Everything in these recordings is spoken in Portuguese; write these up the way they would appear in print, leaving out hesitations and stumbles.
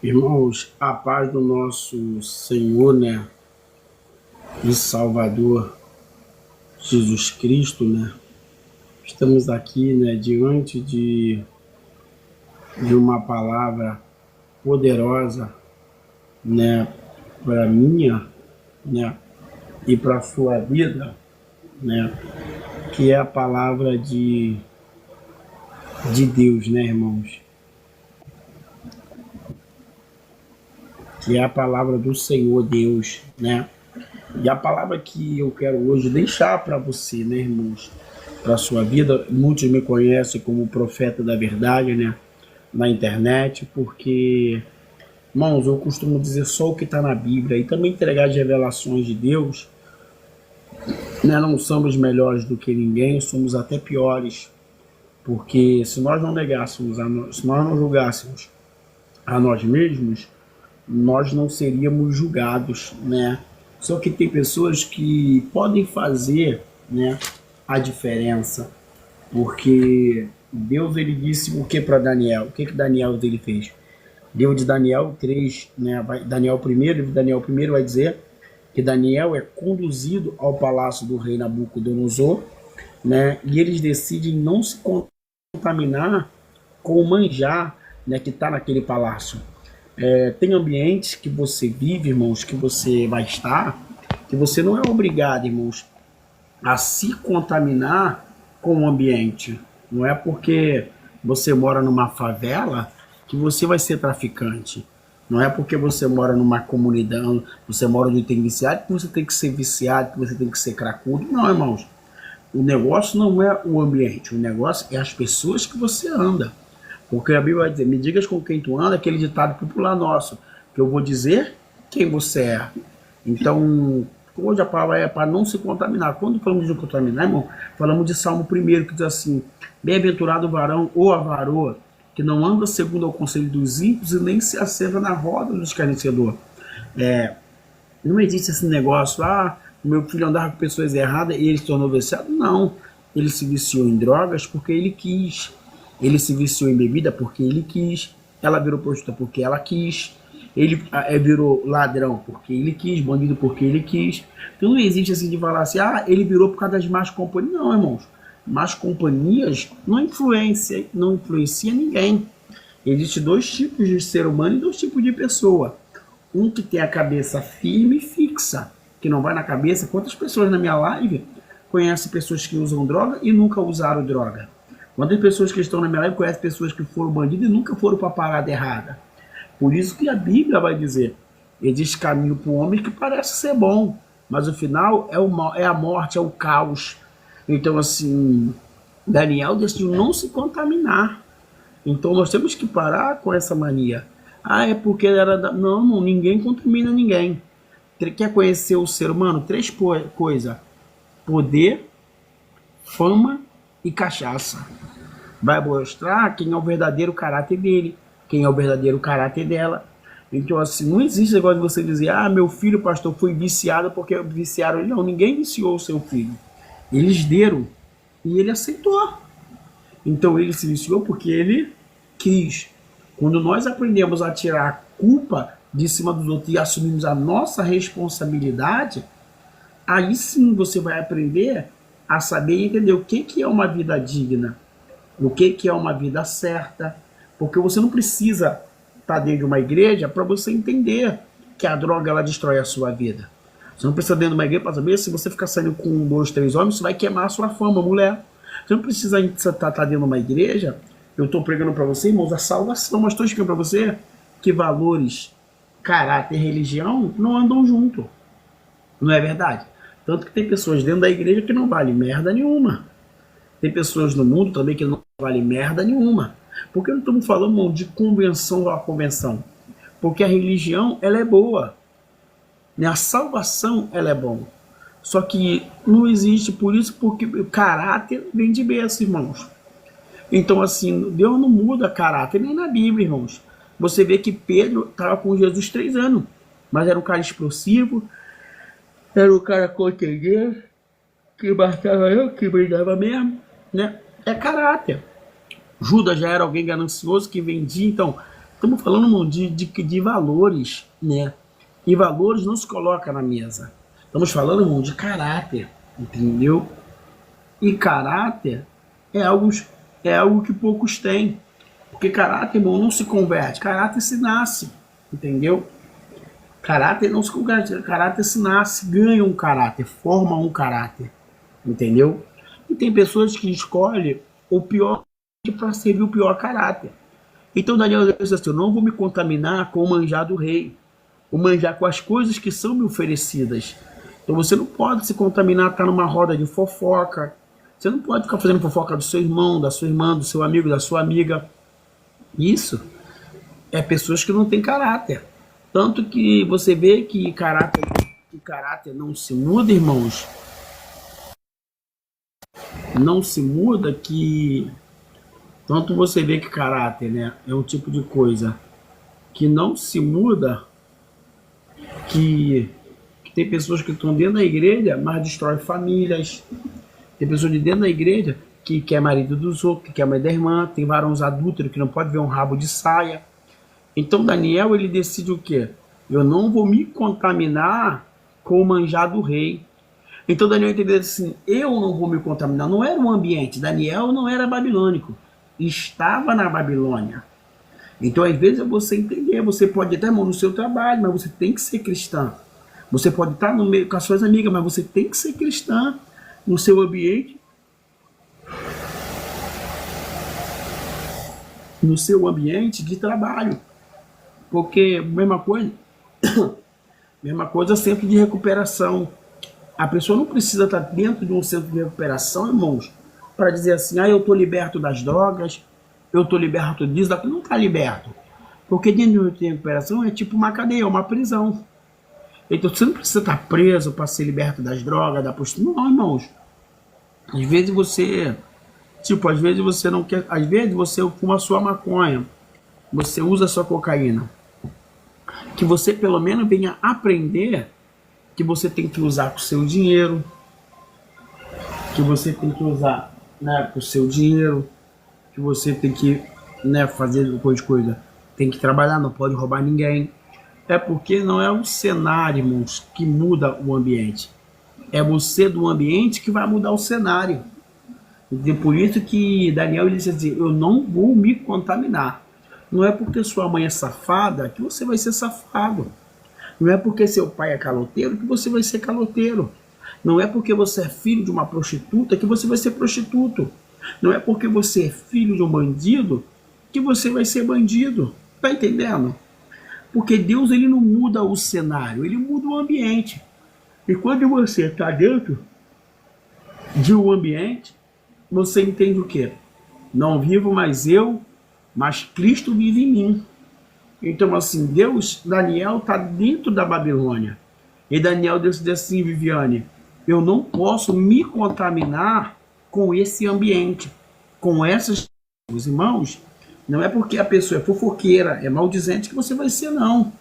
Irmãos, a paz do nosso Senhor, né, e Salvador Jesus Cristo, né? Estamos aqui, né, diante de uma palavra poderosa, né, para minha, né, e para sua vida, né, que é a palavra de Deus, né, irmãos? Que é a palavra do Senhor Deus, né? E a palavra que eu quero hoje deixar para você, né, irmãos, para a sua vida, muitos me conhecem como profeta da verdade, né, na internet, porque, irmãos, eu costumo dizer só o que está na Bíblia e também entregar as revelações de Deus, né, não somos melhores do que ninguém, somos até piores, porque se nós não negássemos, se nós não julgássemos a nós mesmos, nós não seríamos julgados, né? Só que tem pessoas que podem fazer, né, a diferença, porque Deus ele disse o que para Daniel? O que Daniel ele fez? Livro de Daniel 3, né? Daniel 1, livro de Daniel 1 vai dizer que Daniel é conduzido ao palácio do rei Nabucodonosor, né? E eles decidem não se contaminar com o manjar, né, que está naquele palácio. Tem ambientes que você vive, irmãos, que você vai estar, que você não é obrigado, irmãos, a se contaminar com o ambiente. Não é porque você mora numa favela que você vai ser traficante. Não é porque você mora numa comunidade, você mora onde tem viciado, que você tem que ser viciado, que você tem que ser cracudo. Não, irmãos. O negócio não é o ambiente, o negócio é as pessoas que você anda. Porque a Bíblia vai dizer, me digas com quem tu anda, aquele ditado popular nosso, que eu vou dizer quem você é. Então, hoje a palavra é para não se contaminar. Quando falamos de contaminar, irmão, falamos de Salmo 1, que diz assim, bem-aventurado o varão ou a varoa, que não anda segundo o conselho dos ímpios e nem se assenta na roda do escarnecedor. Não existe esse negócio, meu filho andava com pessoas erradas e ele se tornou viciado. Não, ele se viciou em drogas porque ele quis. Ele se viciou em bebida porque ele quis. Ela virou prostituta porque ela quis. Ele virou ladrão porque ele quis, bandido porque ele quis. Então não existe assim de falar assim, ele virou por causa das más companhias. Não, irmãos. Más companhias não influencia ninguém. Existem dois tipos de ser humano e dois tipos de pessoa. Um que tem a cabeça firme e fixa, que não vai na cabeça. Quantas pessoas na minha live conhecem pessoas que usam droga e nunca usaram droga? Quantas pessoas que estão na minha live conhecem pessoas que foram bandidos e nunca foram para a parada errada? Por isso que a Bíblia vai dizer, existe caminho para o homem que parece ser bom, mas o final é a morte, é o caos. Então, assim, Daniel decidiu não se contaminar. Então, nós temos que parar com essa mania. É porque era... Não, ninguém contamina ninguém. Quer conhecer o ser humano? Três coisas. Poder, fama e cachaça. Vai mostrar quem é o verdadeiro caráter dele, quem é o verdadeiro caráter dela. Então, assim, não existe negócio de você dizer, meu filho, pastor, foi viciado porque viciaram ele. Não, ninguém viciou o seu filho. Eles deram e ele aceitou. Então, ele se viciou porque ele quis. Quando nós aprendemos a tirar a culpa de cima dos outros e assumimos a nossa responsabilidade, aí sim você vai aprender a saber e entender o que é uma vida digna, o que é uma vida certa, porque você não precisa estar dentro de uma igreja para você entender que a droga ela destrói a sua vida. Você não precisa dentro de uma igreja para saber se você ficar saindo com 2, 3 homens, isso vai queimar a sua fama, mulher. Você não precisa estar dentro de uma igreja. Eu estou pregando para você, irmãos, a salvação, mas estou explicando para você que valores, caráter e religião não andam junto. Não é verdade? Tanto que tem pessoas dentro da igreja que não valem merda nenhuma. Tem pessoas no mundo também que não valem merda nenhuma. Porque não estamos falando, irmão, de convenção a convenção. Porque a religião, ela é boa. A salvação, ela é bom. Só que não existe por isso, porque o caráter vem de berço, irmãos. Então, assim, Deus não muda caráter nem na Bíblia, irmãos. Você vê que Pedro estava com Jesus 3 anos, mas era um cara explosivo, era um cara contendido, que matava eu, que brigava mesmo, né? É caráter. Judas já era alguém ganancioso que vendia, então Estamos falando, irmão, de valores, né? E valores não se coloca na mesa. Estamos falando, irmão, de caráter, entendeu? E caráter é algo que poucos têm. Porque caráter, irmão, não se converte. Caráter se nasce, entendeu? Caráter não se converte. Caráter se nasce, ganha um caráter, forma um caráter, entendeu? E tem pessoas que escolhem o pior para servir o pior caráter. Então Daniel diz assim, eu não vou me contaminar com o manjar do rei. O manjar com as coisas que são me oferecidas. Então você não pode se contaminar, estar numa roda de fofoca. Você não pode ficar fazendo fofoca do seu irmão, da sua irmã, do seu amigo, da sua amiga. Isso é pessoas que não têm caráter. Tanto que você vê que caráter não se muda, irmãos. Não se muda que... Tanto você vê que caráter, né, é um tipo de coisa que não se muda, que tem pessoas que estão dentro da igreja, mas destrói famílias. Tem pessoas de dentro da igreja que quer marido dos outros, que quer mãe da irmã. Tem varões adúlteros que não pode ver um rabo de saia. Então Daniel, ele decide o quê? Eu não vou me contaminar com o manjar do rei. Então Daniel entendeu assim, eu não vou me contaminar. Não era um ambiente. Daniel não era babilônico. Estava na Babilônia. Então às vezes é você entender, você pode até no seu trabalho, mas você tem que ser cristã. Você pode estar no meio com as suas amigas, mas você tem que ser cristã no seu ambiente. No seu ambiente de trabalho. Porque mesma coisa centro de recuperação. A pessoa não precisa estar dentro de um centro de recuperação, irmãos, para dizer assim, eu estou liberto das drogas, eu estou liberto disso, daquilo. Não está liberto. Porque dentro de recuperação é tipo uma cadeia, uma prisão. Então você não precisa estar preso para ser liberto das drogas, da prostituição. Não, irmãos. Às vezes você não quer, às vezes você fuma sua maconha, você usa sua cocaína. Que você pelo menos venha aprender que você tem que usar com o seu dinheiro, que você tem que usar, né, com o seu dinheiro, que você tem que, né, fazer coisa, tem que trabalhar, não pode roubar ninguém. É porque não é o cenário, irmãos, que muda o ambiente. É você do ambiente que vai mudar o cenário. E por isso que Daniel disse assim, eu não vou me contaminar. Não é porque sua mãe é safada que você vai ser safado. Não é porque seu pai é caloteiro que você vai ser caloteiro. Não é porque você é filho de uma prostituta que você vai ser prostituto. Não é porque você é filho de um bandido que você vai ser bandido. Tá entendendo? Porque Deus, ele não muda o cenário, ele muda o ambiente. E quando você está dentro de um ambiente, você entende o quê? Não vivo mais eu, mas Cristo vive em mim. Então, assim, Daniel está dentro da Babilônia. E Daniel decide assim, Viviane, eu não posso me contaminar com esse ambiente, com essas... Os irmãos, não é porque a pessoa é fofoqueira, é maldizente que você vai ser, não.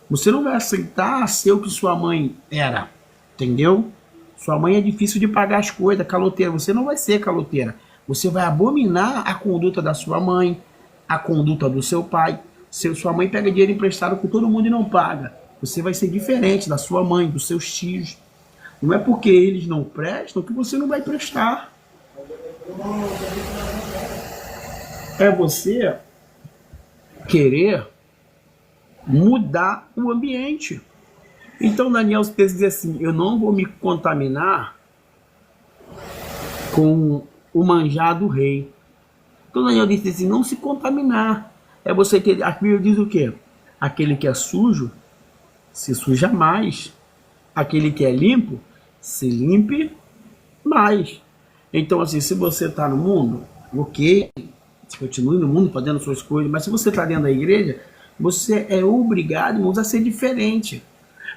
Você não vai aceitar ser o que sua mãe era, entendeu? Sua mãe é difícil de pagar as coisas, caloteira. Você não vai ser caloteira. Você vai abominar a conduta da sua mãe, a conduta do seu pai. Se sua mãe pega dinheiro emprestado com todo mundo e não paga, você vai ser diferente da sua mãe, dos seus tios. Não é porque eles não prestam que você não vai prestar. É você querer mudar o ambiente. Então Daniel diz assim, eu não vou me contaminar com o manjar do rei. Então Daniel disse assim, não se contaminar. É você que a Bíblia diz o quê? Aquele que é sujo, se suja mais. Aquele que é limpo, se limpe mais. Então assim, se você está no mundo, ok, continue no mundo fazendo suas coisas, mas se você está dentro da igreja, você é obrigado, irmãos, a ser diferente.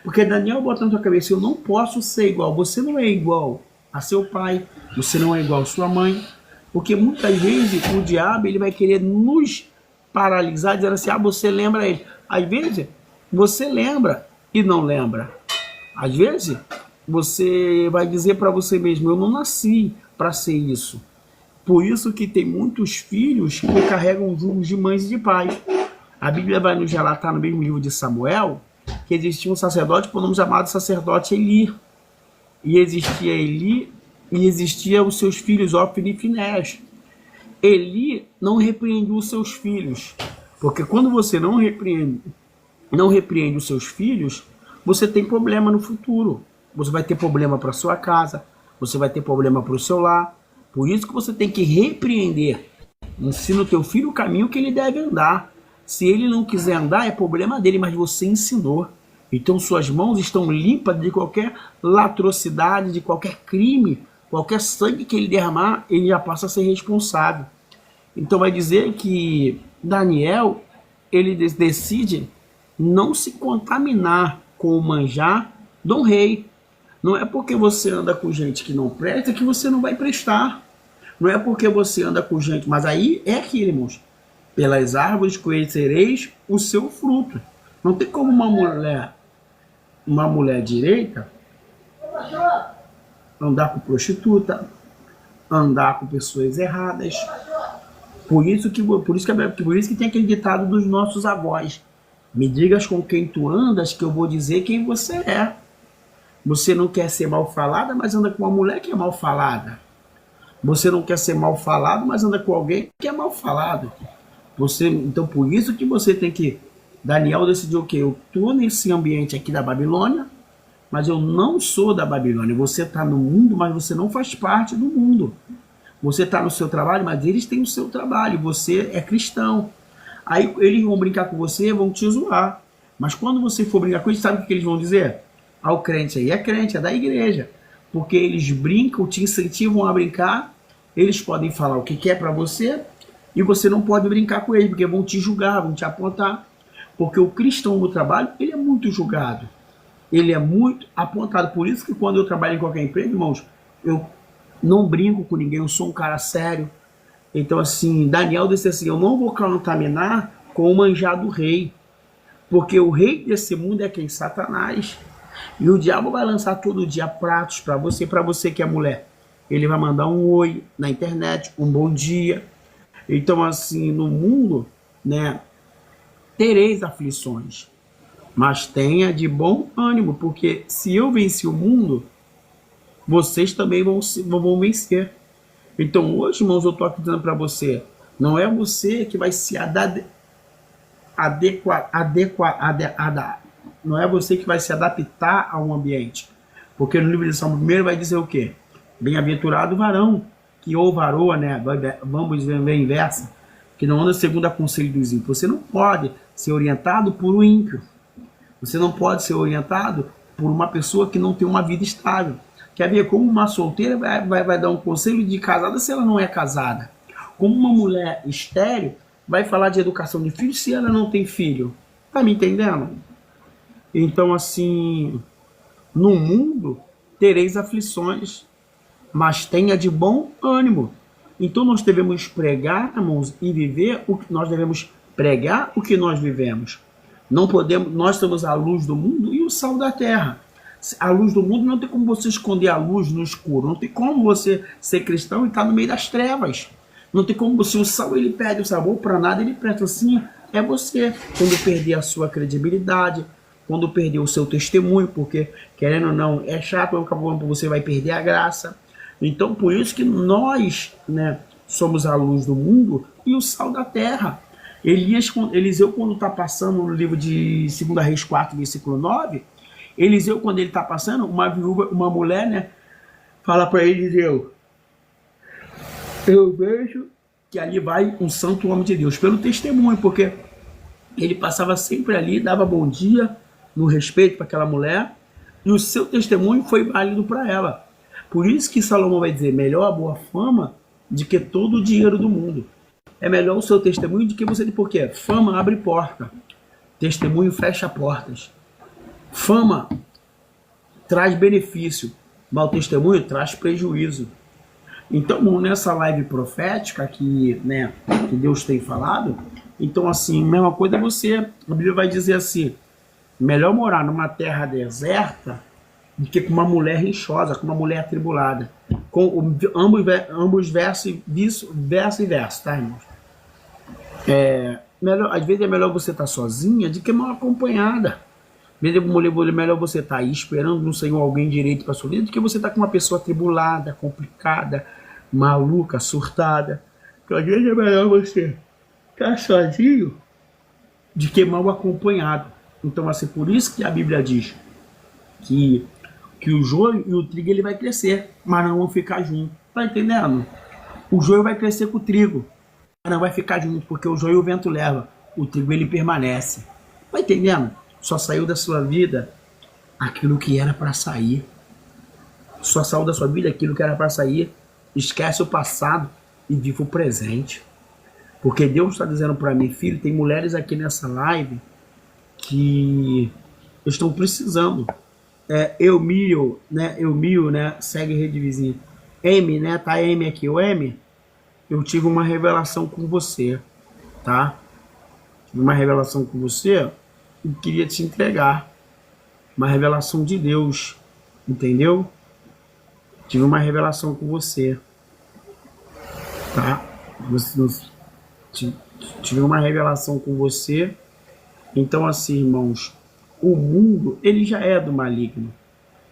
Porque Daniel bota na sua cabeça, eu não posso ser igual. Você não é igual a seu pai, você não é igual a sua mãe. Porque muitas vezes o diabo, ele vai querer nos paralisar, dizendo assim, você lembra ele. Às vezes, você lembra e não lembra. Às vezes, você vai dizer para você mesmo, eu não nasci para ser isso. Por isso que tem muitos filhos que carregam julgos de mães e de pais. A Bíblia vai nos relatar no mesmo livro de Samuel que existia um sacerdote por nome chamado sacerdote Eli. E existia Eli e existia os seus filhos Ofni e Finés. Eli não repreendeu os seus filhos, porque quando você não repreende os seus filhos, você tem problema no futuro. Você vai ter problema para sua casa, você vai ter problema para o seu lar. Por isso que você tem que repreender. Ensina o teu filho o caminho que ele deve andar. Se ele não quiser andar, é problema dele, mas você ensinou. Então suas mãos estão limpas de qualquer latrocidade, de qualquer crime, qualquer sangue que ele derramar, ele já passa a ser responsável. Então vai dizer que Daniel, ele decide não se contaminar com o manjar do rei. Não é porque você anda com gente que não presta que você não vai prestar. Não é porque você anda com gente, mas aí é aquilo, irmãos. Pelas árvores conhecereis o seu fruto. Não tem como uma mulher direita andar com prostituta, andar com pessoas erradas. Por isso que tem aquele ditado dos nossos avós. Me digas com quem tu andas, que eu vou dizer quem você é. Você não quer ser mal falada, mas anda com uma mulher que é mal falada. Você não quer ser mal falado, mas anda com alguém que é mal falado. Então, por isso que você tem que... Daniel decidiu o quê? Eu estou nesse ambiente aqui da Babilônia, mas eu não sou da Babilônia. Você está no mundo, mas você não faz parte do mundo. Você está no seu trabalho, mas eles têm o seu trabalho. Você é cristão. Aí eles vão brincar com você, vão te zoar. Mas quando você for brincar com eles, sabe o que eles vão dizer? Ah, o crente aí é crente, é da igreja. Porque eles brincam, te incentivam a brincar. Eles podem falar o que quer para você e você não pode brincar com eles, porque vão te julgar, vão te apontar. Porque o cristão no trabalho, ele é muito julgado. Ele é muito apontado. Por isso que quando eu trabalho em qualquer emprego, irmãos, eu não brinco com ninguém, eu sou um cara sério. Então, assim, Daniel disse assim, eu não vou contaminar com o manjar do rei. Porque o rei desse mundo é quem? Satanás. E o diabo vai lançar todo dia pratos para você que é mulher. Ele vai mandar um oi na internet, um bom dia. Então, assim, no mundo, né, tereis aflições, mas tenha de bom ânimo, porque se eu venci o mundo, vocês também vão vencer. Então, hoje, irmãos, eu estou aqui dizendo para você, não é você que vai se não é você que vai se adaptar a um ambiente. Porque no livro de Salmo 1 vai dizer o quê? Bem-aventurado o varão, que ou varoa, né? Vamos ver inversa, que não anda segundo a conselho dos ímpios. Você não pode ser orientado por um ímpio. Você não pode ser orientado por uma pessoa que não tem uma vida estável. Quer ver como uma solteira vai dar um conselho de casada se ela não é casada? Como uma mulher estéril vai falar de educação de filho se ela não tem filho? Tá me entendendo? Então, assim, no mundo tereis aflições, mas tenha de bom ânimo. Então nós devemos pregar, irmãos, e viver o que nós devemos pregar o que nós vivemos. Não podemos, nós somos a luz do mundo e o sal da terra. A luz do mundo não tem como você esconder a luz no escuro. Não tem como você ser cristão e estar no meio das trevas. Não tem como você, o sal ele perde o sabor para nada, ele presta assim. É você, quando perder a sua credibilidade, quando perder o seu testemunho, porque querendo ou não, é chato, você vai perder a graça. Então, por isso que nós, né, somos a luz do mundo e o sal da terra. Eliseu, quando está passando no livro de 2 Reis 4, versículo 9, Eliseu, quando ele está passando, uma mulher, né, fala para Eliseu, eu vejo que ali vai um santo homem de Deus, pelo testemunho, porque ele passava sempre ali, dava bom dia, no respeito para aquela mulher, e o seu testemunho foi válido para ela. Por isso que Salomão vai dizer, melhor a boa fama do que todo o dinheiro do mundo. É melhor o seu testemunho do que você... Por quê? Fama abre porta. Testemunho fecha portas. Fama traz benefício, mas o testemunho traz prejuízo. Então, nessa live profética que, né, que Deus tem falado, então, assim, a mesma coisa a Bíblia vai dizer assim, melhor morar numa terra deserta do que com uma mulher rixosa, com uma mulher atribulada. Com ambos verso e verso, tá, irmãos? às vezes é melhor você estar sozinha do que mal acompanhada. Às vezes é melhor você estar aí esperando no Senhor alguém direito para sua vida do que você estar com uma pessoa atribulada, complicada, maluca, surtada. Então, às vezes é melhor você estar sozinho do que mal acompanhado. Então, assim, por isso que a Bíblia diz que o joio e o trigo ele vai crescer, mas não vão ficar juntos. Tá entendendo? O joio vai crescer com o trigo, mas não vai ficar junto, porque o joio o vento leva, o trigo ele permanece. Tá entendendo? Só saiu da sua vida aquilo que era para sair. Só saiu da sua vida aquilo que era para sair. Esquece o passado e viva o presente. Porque Deus está dizendo para mim, filho, tem mulheres aqui nessa live que estão precisando. Eumílio, né? Segue rede vizinha. M, né? Tá M aqui. O M, eu tive uma revelação com você, tá? Tive uma revelação com você e queria te entregar. Uma revelação de Deus, entendeu? Tive uma revelação com você, tá? Tive uma revelação com você. Então, assim, irmãos, o mundo, ele já é do maligno.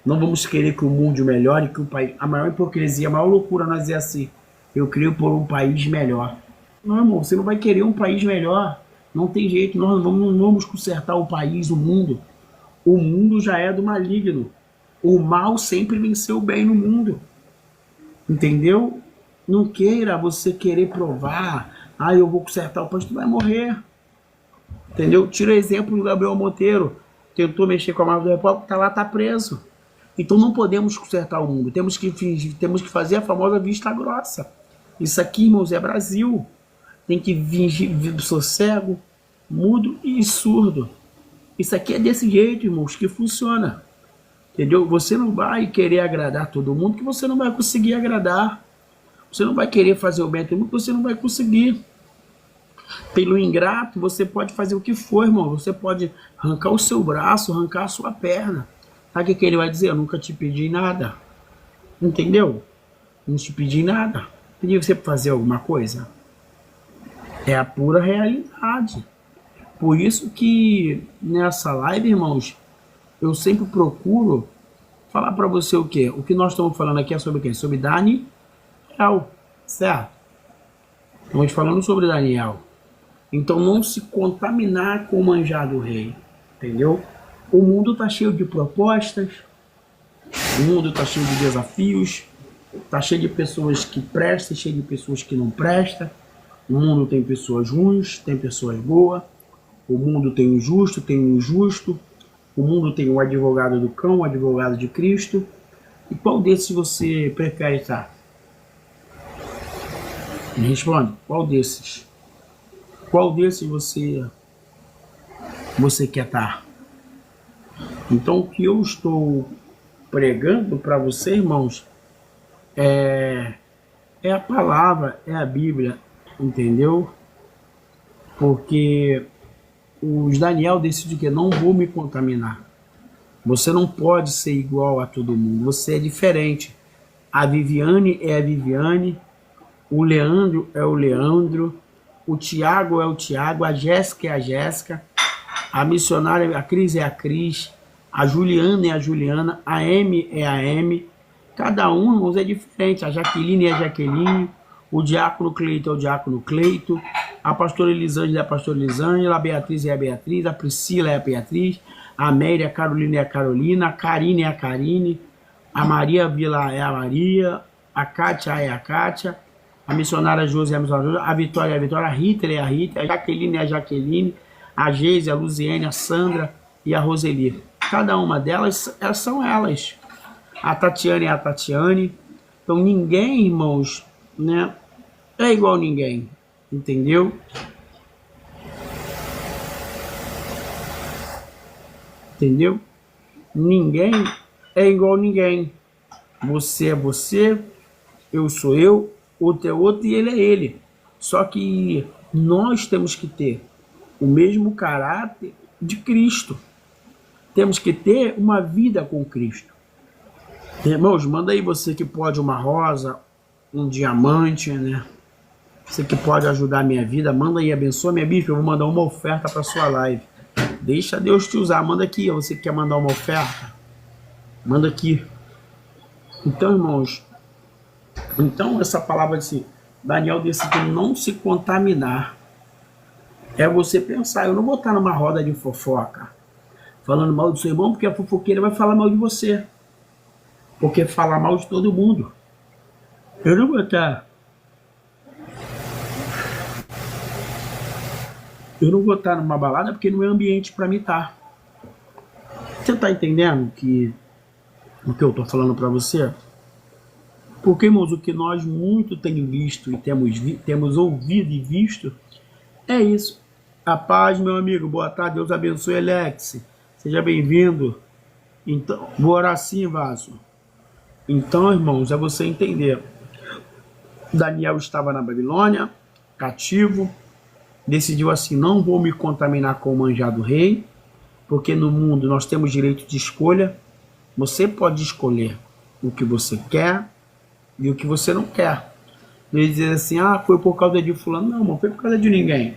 Não vamos querer que o mundo melhore, que o país... A maior hipocrisia, a maior loucura nós dizer assim, eu creio por um país melhor. Não, irmão, você não vai querer um país melhor. Não tem jeito, nós não vamos consertar o país, o mundo. O mundo já é do maligno. O mal sempre venceu o bem no mundo. Entendeu? Não queira você querer provar, eu vou consertar o país, tu vai morrer. Entendeu? Tira o exemplo do Gabriel Monteiro. Tentou mexer com a Marvel do Repórter, tá lá, tá preso. Então não podemos consertar o mundo. Temos que fazer a famosa vista grossa. Isso aqui, irmãos, é Brasil. Tem que fingir, sou cego, mudo e surdo. Isso aqui é desse jeito, irmãos, que funciona. Entendeu? Você não vai querer agradar todo mundo, que você não vai conseguir agradar. Você não vai querer fazer o bem a todo mundo, que você não vai conseguir. Pelo ingrato, você pode fazer o que for, irmão. Você pode arrancar o seu braço, arrancar a sua perna. Sabe o que ele vai dizer? Eu nunca te pedi nada. Entendeu? Não te pedi nada. Pedi você para fazer alguma coisa. É a pura realidade. Por isso que nessa live, irmãos, eu sempre procuro falar para você o quê? O que nós estamos falando aqui é sobre o quê? Sobre Daniel, certo? Estamos falando sobre Daniel. Então não se contaminar com o manjar do rei, entendeu? O mundo está cheio de propostas, o mundo está cheio de desafios, está cheio de pessoas que prestam, cheio de pessoas que não prestam. O mundo tem pessoas ruins, tem pessoas boas. O mundo tem o justo, tem o injusto. O mundo tem o advogado do cão, o advogado de Cristo. E qual desses você prefere estar? Me responde, qual desses? Qual desses você quer estar? Então o que eu estou pregando para você, irmãos, é a palavra, é a Bíblia, entendeu? Porque os Daniel decidiu que não vou me contaminar. Você não pode ser igual a todo mundo, você é diferente. A Viviane é a Viviane, o Leandro é o Leandro, o Tiago é o Tiago, a Jéssica é a Jéssica, a missionária, a Cris é a Cris, a Juliana é a Juliana, a M é a M. Cada um, irmãos, é diferente. A Jaqueline é a Jaqueline, o diácono Cleito é o diácono Cleito, a pastora Elisângela é a pastora Elisângela, a Beatriz é a Beatriz, a Priscila é a Beatriz, a Mary, a Carolina é a Carolina, a Karine é a Karine, a Maria Vila é a Maria, a Kátia é a Kátia, a missionária Josi é a missionária Josi, a Vitória é a Vitória, a Rita é a Rita, a Jaqueline é a Jaqueline, a Geise, a Luziene, a Sandra e a Roseli. Cada uma delas são elas. A Tatiane é a Tatiane. Então ninguém, irmãos, né, é igual a ninguém. Entendeu? Entendeu? Ninguém é igual a ninguém. Você é você, eu sou eu, outro é outro e ele é ele. Só que nós temos que ter o mesmo caráter de Cristo. Temos que ter uma vida com Cristo. Irmãos, manda aí você que pode uma rosa, um diamante, né? Você que pode ajudar a minha vida, manda aí, abençoa minha bispa. Eu vou mandar uma oferta para sua live. Deixa Deus te usar. Manda aqui. Você que quer mandar uma oferta? Manda aqui. Então, irmãos, essa palavra de Daniel decidiu não se contaminar. É você pensar, eu não vou estar numa roda de fofoca, falando mal do seu irmão, porque a fofoqueira vai falar mal de você. Porque fala mal de todo mundo. Eu não vou estar... Eu não vou estar numa balada porque não é ambiente para mim estar. Você está entendendo o que eu estou falando para você? Porque, irmãos, o que nós muito temos visto e temos ouvido e visto é isso. A paz, meu amigo. Boa tarde. Deus abençoe, Alex. Seja bem-vindo. Então, vou orar assim, Vaso. Então, irmãos, é você entender. Daniel estava na Babilônia, cativo. Decidiu assim, não vou me contaminar com o manjar do rei, porque no mundo nós temos direito de escolha. Você pode escolher o que você quer e o que você não quer. Ele diz assim, foi por causa de fulano. Não foi por causa de ninguém.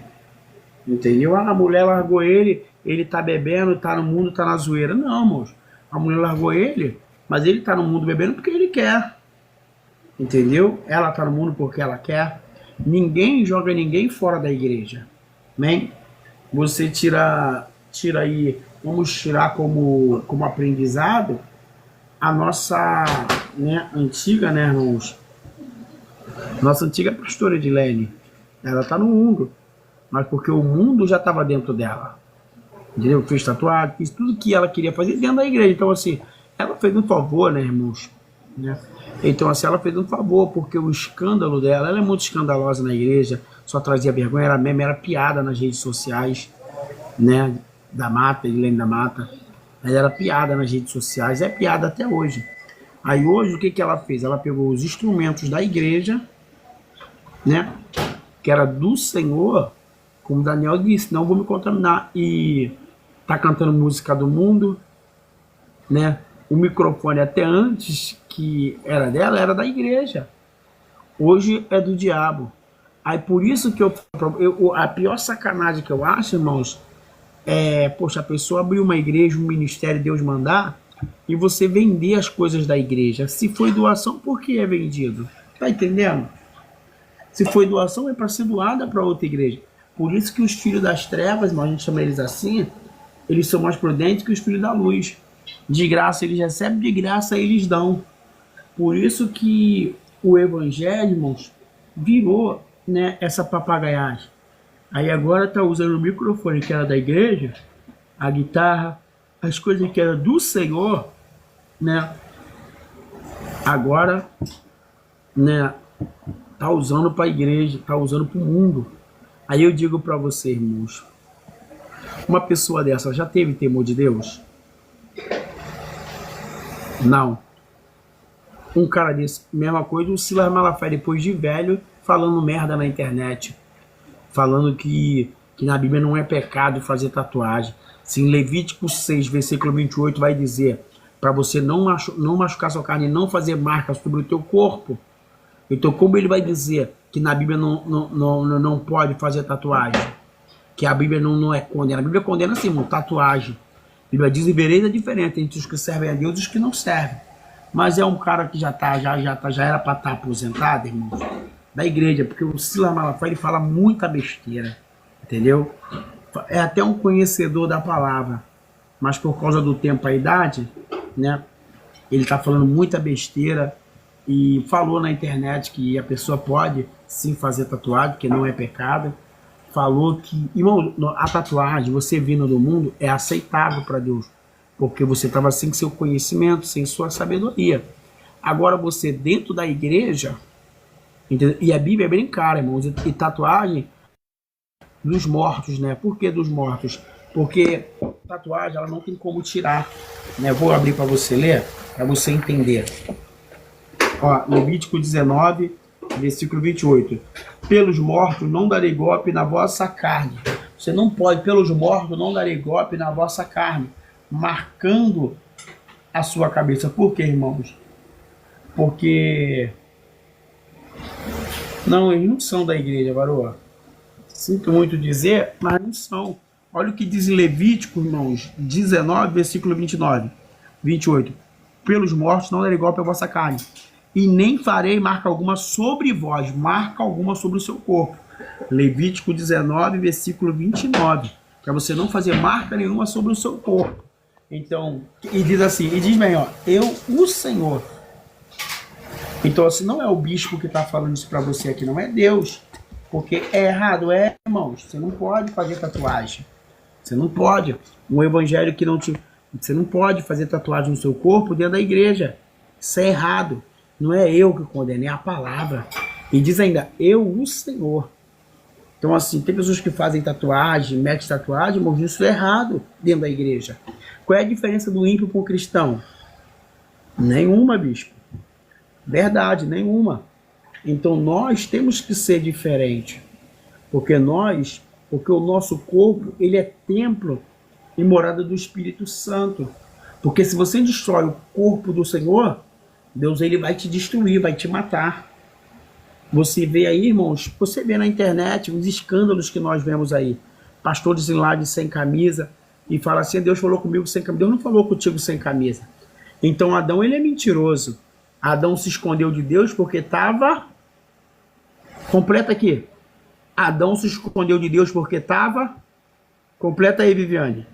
Entendeu? A mulher largou ele tá bebendo, tá no mundo, tá na zoeira. Não, moço. A mulher largou ele, mas ele tá no mundo bebendo porque ele quer. Entendeu? Ela tá no mundo porque ela quer. Ninguém joga ninguém fora da igreja. Amém? Você tira aí, vamos tirar como aprendizado a nossa antiga, irmãos? Nossa antiga pastora Edilene. Ela tá no mundo. Mas porque o mundo já estava dentro dela. Entendeu? Fez tatuagem, fez tudo que ela queria fazer dentro da igreja. Então, assim, ela fez um favor, irmãos? Então, assim, ela fez um favor, porque o escândalo dela, ela é muito escandalosa na igreja, só trazia vergonha, era meme, era piada nas redes sociais, da Mata, Edilene da Mata. Ela era piada nas redes sociais, é piada até hoje. Aí hoje, o que ela fez? Ela pegou os instrumentos da igreja, que era do Senhor, como Daniel disse, não vou me contaminar. E tá cantando música do mundo, O microfone até antes que era dela, era da igreja. Hoje é do diabo. Aí por isso que a pior sacanagem que eu acho, irmãos, poxa, a pessoa abrir uma igreja, um ministério, Deus mandar, e você vender as coisas da igreja. Se foi doação, por que é vendido? Tá entendendo? Se foi doação, é para ser doada para outra igreja. Por isso que os filhos das trevas, mas a gente chama eles assim, eles são mais prudentes que os filhos da luz. De graça eles recebem, de graça eles dão. Por isso que o evangelho, irmãos, virou essa papagaiagem. Aí agora está usando o microfone que era da igreja, a guitarra, as coisas que eram do Senhor, agora, tá usando para a igreja, tá usando para o mundo. Aí eu digo para você, irmãos, uma pessoa dessa já teve temor de Deus? Não. Um cara desse, mesma coisa, o Silas Malafaia, depois de velho, falando merda na internet, falando que na Bíblia não é pecado fazer tatuagem. Se em Levítico 6, versículo 28, vai dizer para você não machucar sua carne e não fazer marcas sobre o teu corpo. Então, como ele vai dizer que na Bíblia não pode fazer tatuagem? Que a Bíblia não é condena. A Bíblia condena assim, tatuagem. A Bíblia diz, e vereis a diferença entre os que servem a Deus e os que não servem. Mas é um cara que já era para estar aposentado, irmãos, da igreja, porque o Silas Malafaia, ele fala muita besteira, entendeu? É até um conhecedor da palavra, mas por causa do tempo, a idade, ele está falando muita besteira e falou na internet que a pessoa pode sim fazer tatuagem, que não é pecado. Falou que, irmão, a tatuagem, você vindo do mundo, é aceitável para Deus, porque você estava sem seu conhecimento, sem sua sabedoria. Agora você dentro da igreja, entendeu? E a Bíblia é bem clara, irmãos, e tatuagem dos mortos, Por que dos mortos? Porque tatuagem, ela não tem como tirar, Eu vou abrir para você ler, para você entender. Ó, Levítico 19, versículo 28. Pelos mortos não darei golpe na vossa carne. Você não pode, pelos mortos não darei golpe na vossa carne, marcando a sua cabeça. Por quê, irmãos? Porque Não, eles não são da igreja, varoa. Sinto muito dizer, mas não são. Olha o que diz em Levítico, irmãos, 19, versículo 29, 28. Pelos mortos não darei golpe a vossa carne, e nem farei marca alguma sobre vós, marca alguma sobre o seu corpo. Levítico 19, versículo 29. Para você não fazer marca nenhuma sobre o seu corpo. Então, e diz assim, e diz bem, ó, eu, o Senhor. Então, assim, não é o bispo que está falando isso para você aqui, não é Deus. Porque é errado, irmãos. Você não pode fazer tatuagem. Você não pode. Um evangelho que não te... Você não pode fazer tatuagem no seu corpo dentro da igreja. Isso é errado. Não é eu que condeno, é a palavra. E diz ainda, eu, o Senhor. Então, assim, tem pessoas que fazem tatuagem, metem tatuagem, mas isso é errado dentro da igreja. Qual é a diferença do ímpio para o cristão? Nenhuma, bispo. Verdade, nenhuma. Então, nós temos que ser diferentes. Porque o nosso corpo, ele é templo e morada do Espírito Santo. Porque se você destrói o corpo do Senhor, Deus ele vai te destruir, vai te matar. Você vê aí, irmãos, você vê na internet os escândalos que nós vemos aí. Pastores em live sem camisa e fala assim, Deus falou comigo sem camisa. Deus não falou contigo sem camisa. Então Adão ele é mentiroso. Adão se escondeu de Deus porque estava... Completa aqui. Adão se escondeu de Deus porque estava... Completa aí, Viviane.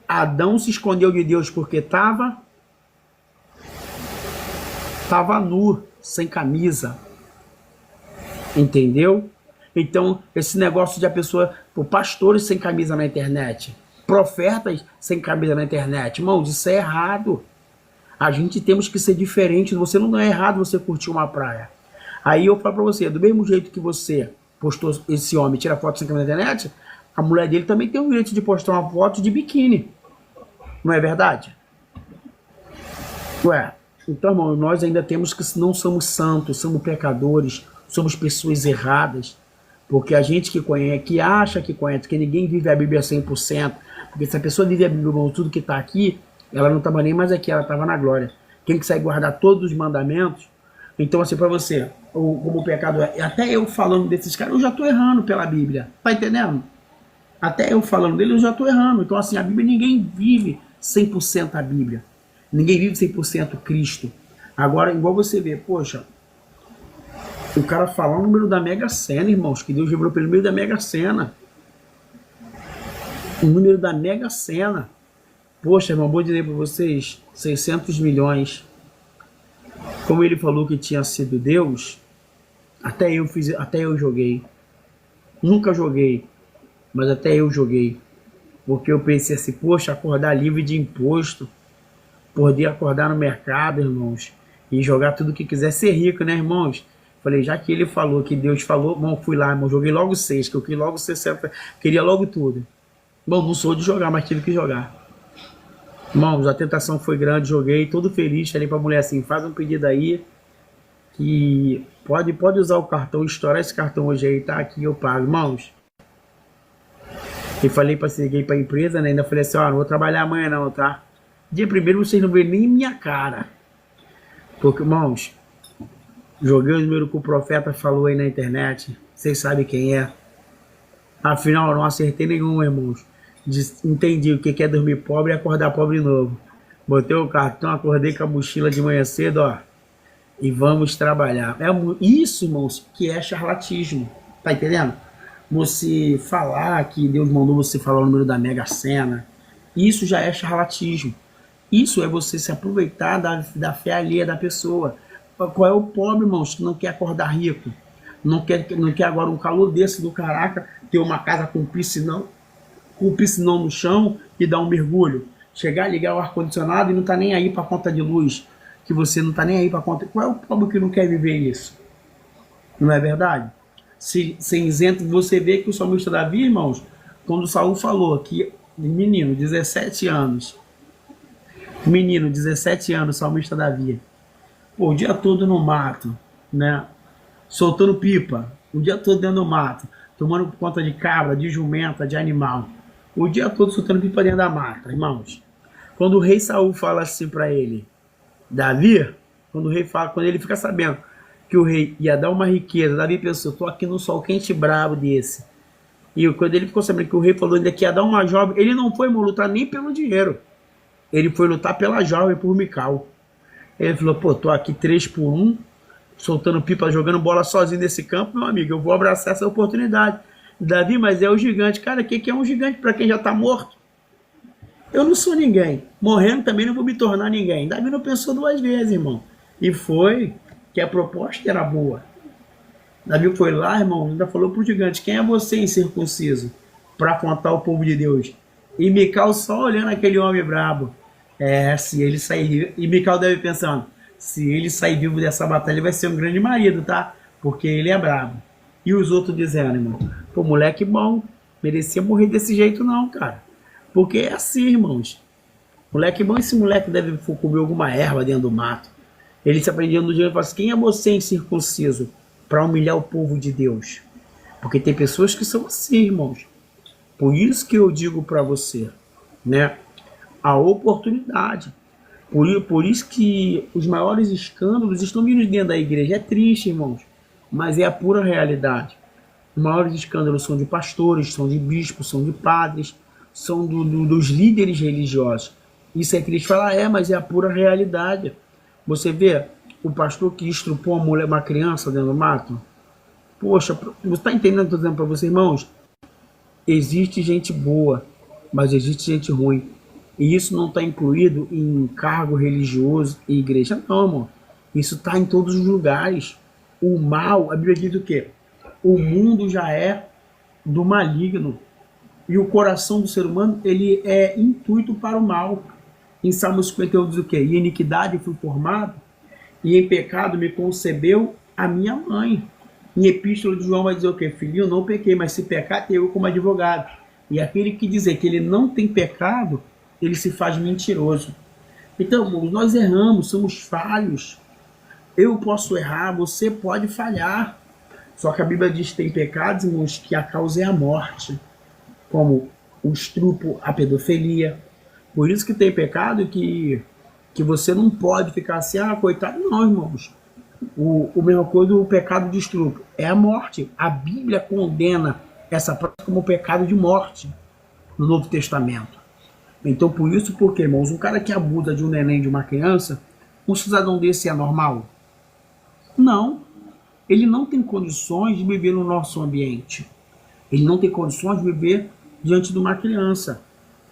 Adão se escondeu de Deus porque estava nu, sem camisa. Entendeu? Então, esse negócio de a pessoa... pastores sem camisa na internet. Profetas sem camisa na internet. Irmão, isso é errado. A gente temos que ser diferente. Você não é errado você curtir uma praia. Aí eu falo pra você, do mesmo jeito que você postou esse homem, tira foto sem camisa na internet, a mulher dele também tem o direito de postar uma foto de biquíni. Não é verdade? Ué, então, irmão, nós ainda temos que não somos santos, somos pecadores, somos pessoas erradas. Porque a gente que conhece, que acha que conhece, que ninguém vive a Bíblia 100%, porque se a pessoa vive a Bíblia, irmão, tudo que está aqui, ela não estava nem mais aqui, ela estava na glória. Quem que sai guardar todos os mandamentos? Então, assim, para você, como o pecado é, até eu falando desses caras, eu já estou errando pela Bíblia. Tá entendendo? Até eu falando dele, eu já estou errando. Então, assim, a Bíblia, ninguém vive 100% a Bíblia. Ninguém vive 100% Cristo. Agora, igual você vê, poxa, o cara falar o número da Mega Sena, irmãos, que Deus revelou pelo número da Mega Sena. O número da Mega Sena. Poxa, irmão, vou dizer para vocês, 600 milhões. Como ele falou que tinha sido Deus, até eu joguei. Nunca joguei, mas até eu joguei. Porque eu pensei assim, poxa, acordar livre de imposto, poder acordar no mercado, irmãos, e jogar tudo que quiser, ser rico, né, irmãos? Falei, já que ele falou, que Deus falou, bom, fui lá, irmão, joguei logo 6, que eu queria logo 60, queria logo tudo. Bom, não sou de jogar, mas tive que jogar. Irmãos, a tentação foi grande, joguei, todo feliz, falei pra mulher assim, faz um pedido aí, que pode usar o cartão, estourar esse cartão hoje aí, tá aqui, eu pago. Irmãos, e falei pra seguir pra empresa, né, ainda falei assim, ó, não vou trabalhar amanhã não, tá? Dia primeiro vocês não veem nem minha cara. Porque, irmãos, joguei o número que o profeta falou aí na internet, vocês sabem quem é. Afinal, eu não acertei nenhum, irmãos. Entendi o que é dormir pobre e acordar pobre de novo. Botei o cartão, acordei com a mochila de manhã cedo, ó. E vamos trabalhar. É isso, irmãos, que é charlatismo. Tá entendendo? Você falar que Deus mandou você falar o número da Mega Sena. Isso já é charlatismo. Isso é você se aproveitar da fé alheia da pessoa. Qual é o pobre, irmãos, que não quer acordar rico? Não quer agora um calor desse do caraca, ter uma casa com piscinão no chão e dar um mergulho. Chegar, ligar o ar-condicionado e não tá nem aí para conta de luz. Que você não tá nem aí para conta. Qual é o pobre que não quer viver isso? Não é verdade? Sem isento, você vê que o salmista Davi, irmãos, quando Saul falou que menino, 17 anos, salmista Davi, pô, o dia todo no mato, né? Soltando pipa, o dia todo dentro do mato, tomando conta de cabra, de jumenta, de animal. O dia todo soltando pipa dentro da mata, irmãos. Quando o rei Saul fala assim para ele, Davi, quando ele fica sabendo que o rei ia dar uma riqueza. Davi pensou, tô aqui no sol quente e brabo desse. E quando ele ficou sabendo que o rei falou ainda que ia dar uma jovem, ele não foi lutar nem pelo dinheiro. Ele foi lutar pela jovem, por Mical. Ele falou, pô, tô aqui 3-1, soltando pipa, jogando bola sozinho nesse campo, meu amigo, eu vou abraçar essa oportunidade. Davi, mas é o gigante. Cara, o que é um gigante para quem já tá morto? Eu não sou ninguém. Morrendo também não vou me tornar ninguém. Davi não pensou 2 vezes, irmão. E foi que a proposta era boa. Davi foi lá, irmão, ainda falou pro gigante, quem é você, incircunciso, para afrontar o povo de Deus? E Mical só olhando aquele homem brabo. Se ele sair... E Mical deve pensando, se ele sair vivo dessa batalha, ele vai ser um grande marido, tá? Porque ele é brabo. E os outros dizendo, irmão, pô, moleque bom, merecia morrer desse jeito não, cara. Porque é assim, irmãos. Moleque bom, esse moleque deve comer alguma erva dentro do mato. Ele se aprendia no dia e falou assim, quem é você, incircunciso, para humilhar o povo de Deus? Porque tem pessoas que são assim, irmãos. Por isso que eu digo para você, né? A oportunidade. Por isso que os maiores escândalos estão vindo dentro da igreja. É triste, irmãos, mas é a pura realidade. Os maiores escândalos são de pastores, são de bispos, são de padres, são dos líderes religiosos. Isso é triste falar, mas é a pura realidade. Você vê o pastor que estrupou uma criança dentro do mato? Poxa, você está entendendo o que eu estou dizendo para vocês, irmãos? Existe gente boa, mas existe gente ruim. E isso não está incluído em cargo religioso e igreja, não, irmão. Isso está em todos os lugares. O mal, a Bíblia diz o quê? O mundo já é do maligno. E o coração do ser humano, ele é intuito para o mal. Em Salmo 51 diz o quê? Em iniquidade fui formado, e em pecado me concebeu a minha mãe. Em Epístola de João vai dizer o quê? Filhinho, não pequei, mas se pecar, tenho eu como advogado. E aquele que dizer que ele não tem pecado, ele se faz mentiroso. Então, irmãos, nós erramos, somos falhos. Eu posso errar, você pode falhar. Só que a Bíblia diz que tem pecados, irmãos, que a causa é a morte. Como o estupro, a pedofilia. Por isso que tem pecado que você não pode ficar assim, coitado. Não, irmãos. O mesma coisa, o pecado de estupro é a morte. A Bíblia condena essa prática como pecado de morte no Novo Testamento. Então, por isso, porque, irmãos, um cara que abusa de um neném, de uma criança, um cidadão desse é normal? Não. Ele não tem condições de viver no nosso ambiente. Ele não tem condições de viver diante de uma criança,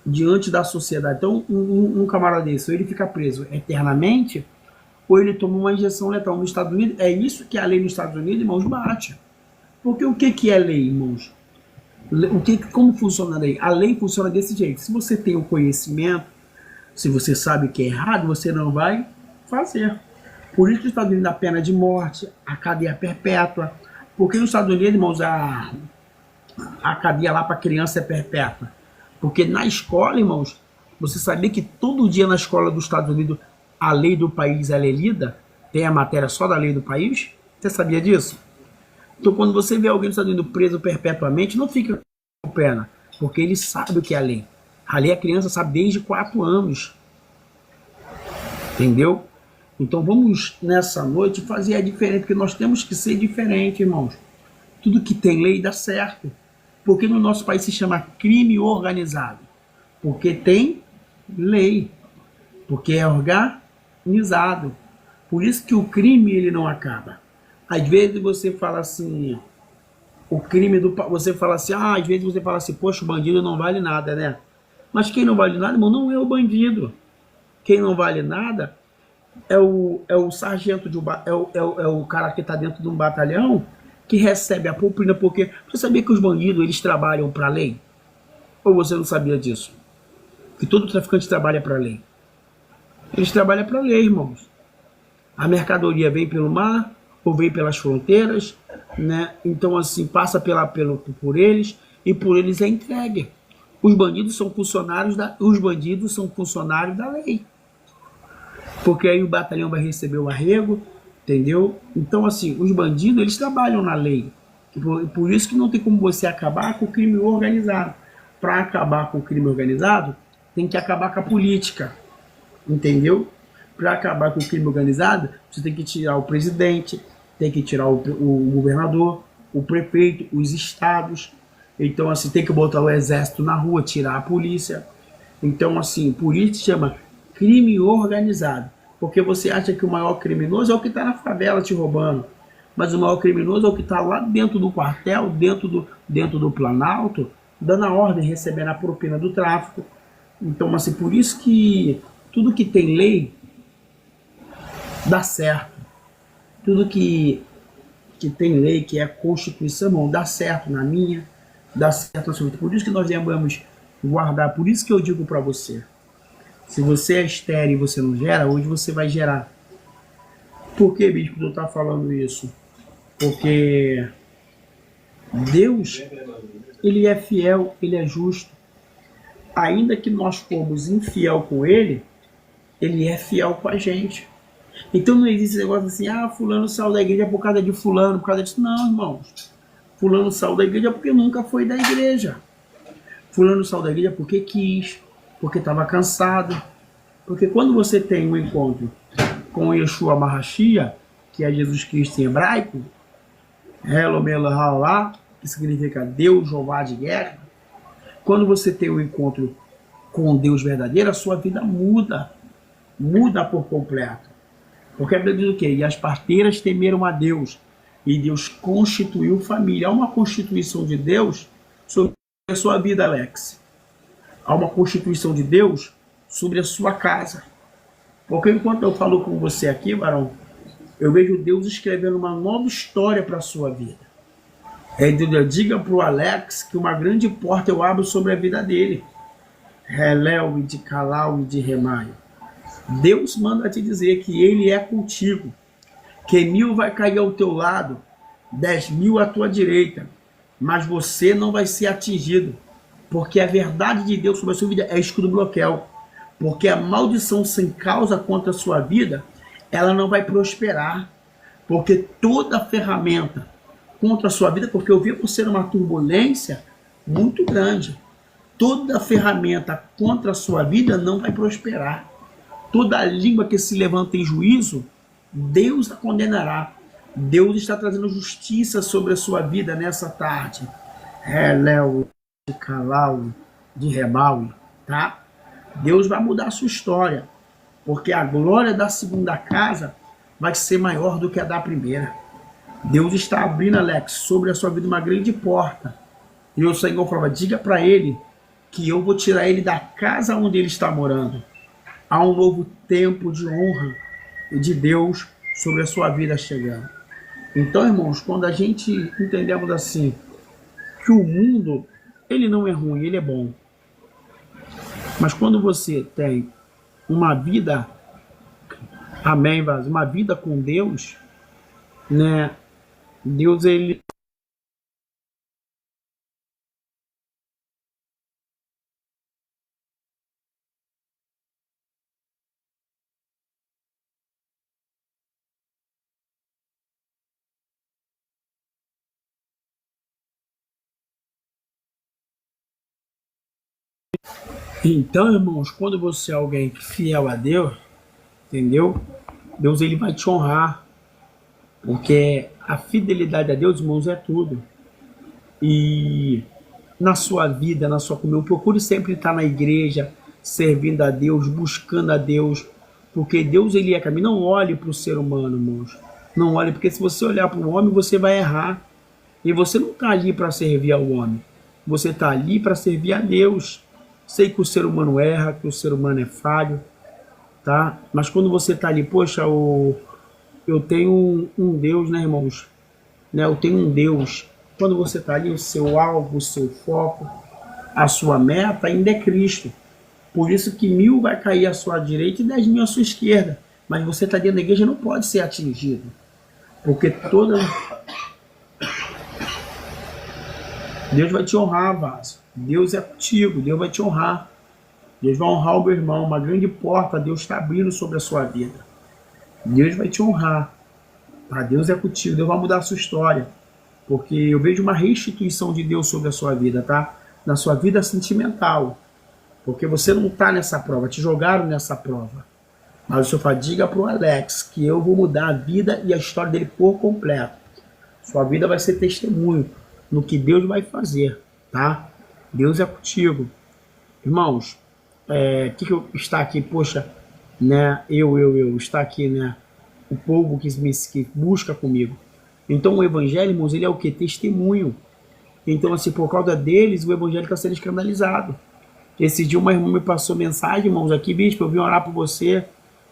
diante da sociedade. Então, um camarada desse, ou ele fica preso eternamente, ou ele toma uma injeção letal. Nos Estados Unidos, é isso que a lei nos Estados Unidos, irmãos, bate. Porque o que é lei, irmãos? Como funciona a lei? A lei funciona desse jeito. Se você tem o conhecimento, se você sabe que é errado, você não vai fazer. Por isso que nos Estados Unidos a pena de morte, a cadeia perpétua. Porque nos Estados Unidos, irmãos, a cadeia lá para criança é perpétua. Porque na escola, irmãos, você sabia que todo dia na escola dos Estados Unidos a lei do país ela é lida? Tem a matéria só da lei do país? Você sabia disso? Então, quando você vê alguém nos Estados Unidos preso perpetuamente, não fica com pena, porque ele sabe o que é a lei. A lei a criança sabe desde 4 anos. Entendeu? Então, vamos nessa noite fazer a diferença, porque nós temos que ser diferente, irmãos. Tudo que tem lei dá certo. Porque no nosso país se chama crime organizado. Porque tem lei. Porque é organizado. Por isso que o crime ele não acaba. Às vezes você fala assim, o crime do... Você fala assim, às vezes você fala assim, poxa, o bandido não vale nada, né? Mas quem não vale nada, irmão, não é o bandido. Quem não vale nada é o sargento, é o cara que está dentro de um batalhão que recebe a propina, porque você sabia que os bandidos eles trabalham para a lei? Ou você não sabia disso? Que todo traficante trabalha para a lei. Eles trabalham para a lei, irmãos. A mercadoria vem pelo mar ou vem pelas fronteiras, né? Então assim, passa por eles e por eles é entregue. Os bandidos são funcionários da lei. Porque aí o batalhão vai receber o arrego, entendeu? Então assim, os bandidos eles trabalham na lei. Por isso que não tem como você acabar com o crime organizado. Para acabar com o crime organizado, tem que acabar com a política. Entendeu? Para acabar com o crime organizado, você tem que tirar o presidente, tem que tirar o governador, o prefeito, os estados. Então, assim, tem que botar o exército na rua, tirar a polícia. Então, assim, por isso se chama crime organizado. Porque você acha que o maior criminoso é o que está na favela te roubando. Mas o maior criminoso é o que está lá dentro do quartel, dentro do Planalto, dando a ordem, recebendo a propina do tráfico. Então, assim, por isso que tudo que tem lei dá certo. Tudo que tem lei, que é a Constituição, irmão, dá certo na minha, dá certo na sua vida. Por isso que nós devemos guardar. Por isso que eu digo para você, se você é estéril e você não gera, hoje você vai gerar. Por que, bispo, tu tá falando isso? Porque Deus, ele é fiel, ele é justo. Ainda que nós formos infiel com ele, ele é fiel com a gente. Então não existe esse negócio assim, fulano saiu da igreja por causa de fulano, por causa disso. Não, irmãos. Fulano saiu da igreja porque nunca foi da igreja. Fulano saiu da igreja porque quis, porque estava cansado. Porque quando você tem um encontro com Yeshua Mahashia, que é Jesus Cristo em hebraico, que significa Deus, Jeová de guerra, quando você tem um encontro com Deus verdadeiro, a sua vida muda por completo. Porque a Bíblia diz o quê? E as parteiras temeram a Deus, e Deus constituiu família. Há uma constituição de Deus sobre a sua vida, Alex. Há uma constituição de Deus sobre a sua casa. Porque enquanto eu falo com você aqui, varão, eu vejo Deus escrevendo uma nova história para a sua vida. Diga para o Alex que uma grande porta eu abro sobre a vida dele. Reléu e de Calau e de Remaio. Deus manda te dizer que ele é contigo. Que 1000 vai cair ao teu lado, 10.000 à tua direita, mas você não vai ser atingido. Porque a verdade de Deus sobre a sua vida é escudo bloqueio. Porque a maldição sem causa contra a sua vida, ela não vai prosperar. Porque toda ferramenta contra a sua vida, porque eu vi você numa turbulência muito grande. Toda ferramenta contra a sua vida não vai prosperar. Toda língua que se levanta em juízo, Deus a condenará. Deus está trazendo justiça sobre a sua vida nessa tarde. Reléu, de Calau, de Rebau, tá? Deus vai mudar a sua história, porque a glória da segunda casa vai ser maior do que a da primeira. Deus está abrindo, Alex, sobre a sua vida uma grande porta. E o Senhor falava, diga para ele que eu vou tirar ele da casa onde ele está morando. Há um novo tempo de honra e de Deus sobre a sua vida chegando. Então, irmãos, quando a gente entendemos assim, que o mundo, ele não é ruim, ele é bom. Mas quando você tem uma vida, amém, uma vida com Deus, né? Deus, ele... Então, irmãos, quando você é alguém fiel a Deus, entendeu? Deus, ele vai te honrar. Porque a fidelidade a Deus, irmãos, é tudo. E na sua vida, na sua comunhão, procure sempre estar na igreja, servindo a Deus, buscando a Deus. Porque Deus, ele é caminho. Não olhe para o ser humano, irmãos. Não olhe, porque se você olhar para o homem, você vai errar. E você não está ali para servir ao homem. Você está ali para servir a Deus. Sei que o ser humano erra, que o ser humano é falho, tá? Mas quando você está ali, poxa, eu tenho um Deus, né, irmãos? Né? Eu tenho um Deus. Quando você está ali, o seu alvo, o seu foco, a sua meta ainda é Cristo. Por isso que 1000 vai cair à sua direita e 10.000 à sua esquerda. Mas você está dentro da igreja, não pode ser atingido. Porque Deus vai te honrar, vaso. Deus é contigo, Deus vai te honrar. Deus vai honrar o meu irmão. Uma grande porta Deus está abrindo sobre a sua vida. Deus vai te honrar. Tá? Deus é contigo, Deus vai mudar a sua história. Porque eu vejo uma restituição de Deus sobre a sua vida, tá? Na sua vida sentimental. Porque você não está nessa prova, te jogaram nessa prova. Mas o Senhor fala, diga para o Alex que eu vou mudar a vida e a história dele por completo. Sua vida vai ser testemunho no que Deus vai fazer, tá? Deus é contigo. Irmãos, que eu está aqui, poxa, né? Está aqui, né? O povo que busca comigo. Então o evangelho, irmãos, ele é o que? Testemunho. Então, assim, por causa deles, o evangelho está sendo escandalizado. Esse dia uma irmã me passou mensagem, irmãos, aqui, bispo, eu vim orar por você.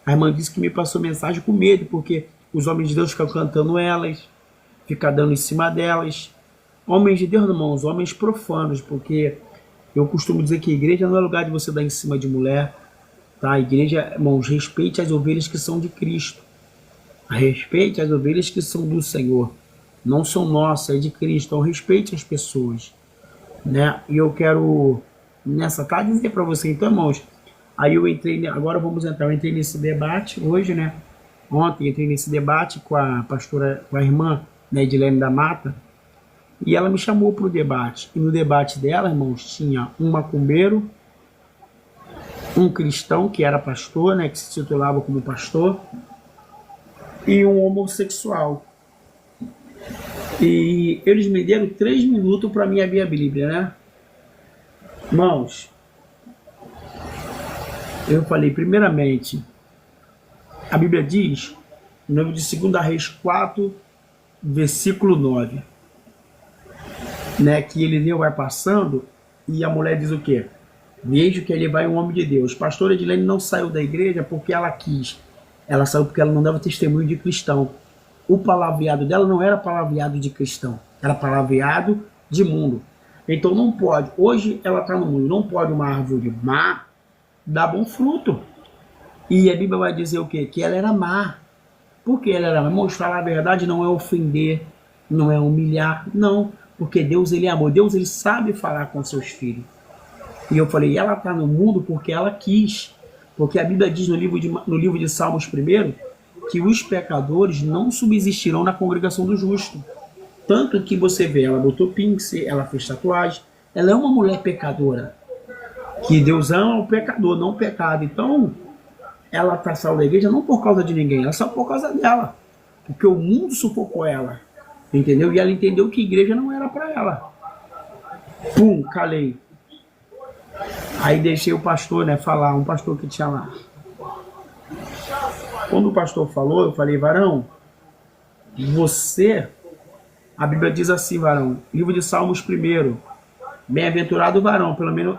A irmã disse que me passou mensagem com medo, porque os homens de Deus ficam cantando elas, ficam dando em cima delas. Homens de Deus, irmãos, homens profanos, porque eu costumo dizer que a igreja não é lugar de você dar em cima de mulher, tá? A igreja, irmãos, respeite as ovelhas que são de Cristo. Respeite as ovelhas que são do Senhor. Não são nossas, é de Cristo. Então respeite as pessoas, né? E eu quero, nessa tarde, dizer para você, então, irmãos, aí eu entrei, agora vamos entrar, eu entrei nesse debate hoje, né? Ontem entrei nesse debate com a pastora, com a irmã, né, Edilene da Mata, e ela me chamou para o debate. E no debate dela, irmãos, tinha um macumbeiro, um cristão que era pastor, né, que se titulava como pastor, e um homossexual. E eles me deram 3 minutos para mim abrir a Bíblia, né? Irmãos, eu falei, primeiramente, a Bíblia diz, no livro de 2 Reis 4, versículo 9, né, que Eliseu vai passando e a mulher diz o quê? Vejo que ele vai um homem de Deus. Pastora Edilene não saiu da igreja porque ela quis. Ela saiu porque ela não dava testemunho de cristão. O palavreado dela não era palavreado de cristão, era palavreado de mundo. Então não pode, hoje ela está no mundo, não pode uma árvore má dar bom fruto. E a Bíblia vai dizer o quê? Que ela era má. Por que ela era má? Irmãos, falar a verdade não é ofender, não é humilhar, não. Porque Deus, ele é amor, Deus, ele sabe falar com seus filhos. E eu falei, ela está no mundo porque ela quis. Porque a Bíblia diz no livro de Salmos 1, que os pecadores não subsistirão na congregação do justo. Tanto que você vê, ela botou pince, ela fez tatuagem, ela é uma mulher pecadora. Que Deus ama o pecador, não o pecado. Então, ela está saindo da igreja não por causa de ninguém, ela saiu por causa dela. Porque o mundo sufocou ela. Entendeu? E ela entendeu que a igreja não era para ela. Pum, calei. Aí deixei o pastor, né, falar, um pastor que tinha lá. Quando o pastor falou, eu falei, varão, você, a Bíblia diz assim, varão, livro de Salmos 1, bem-aventurado o varão, pelo menos,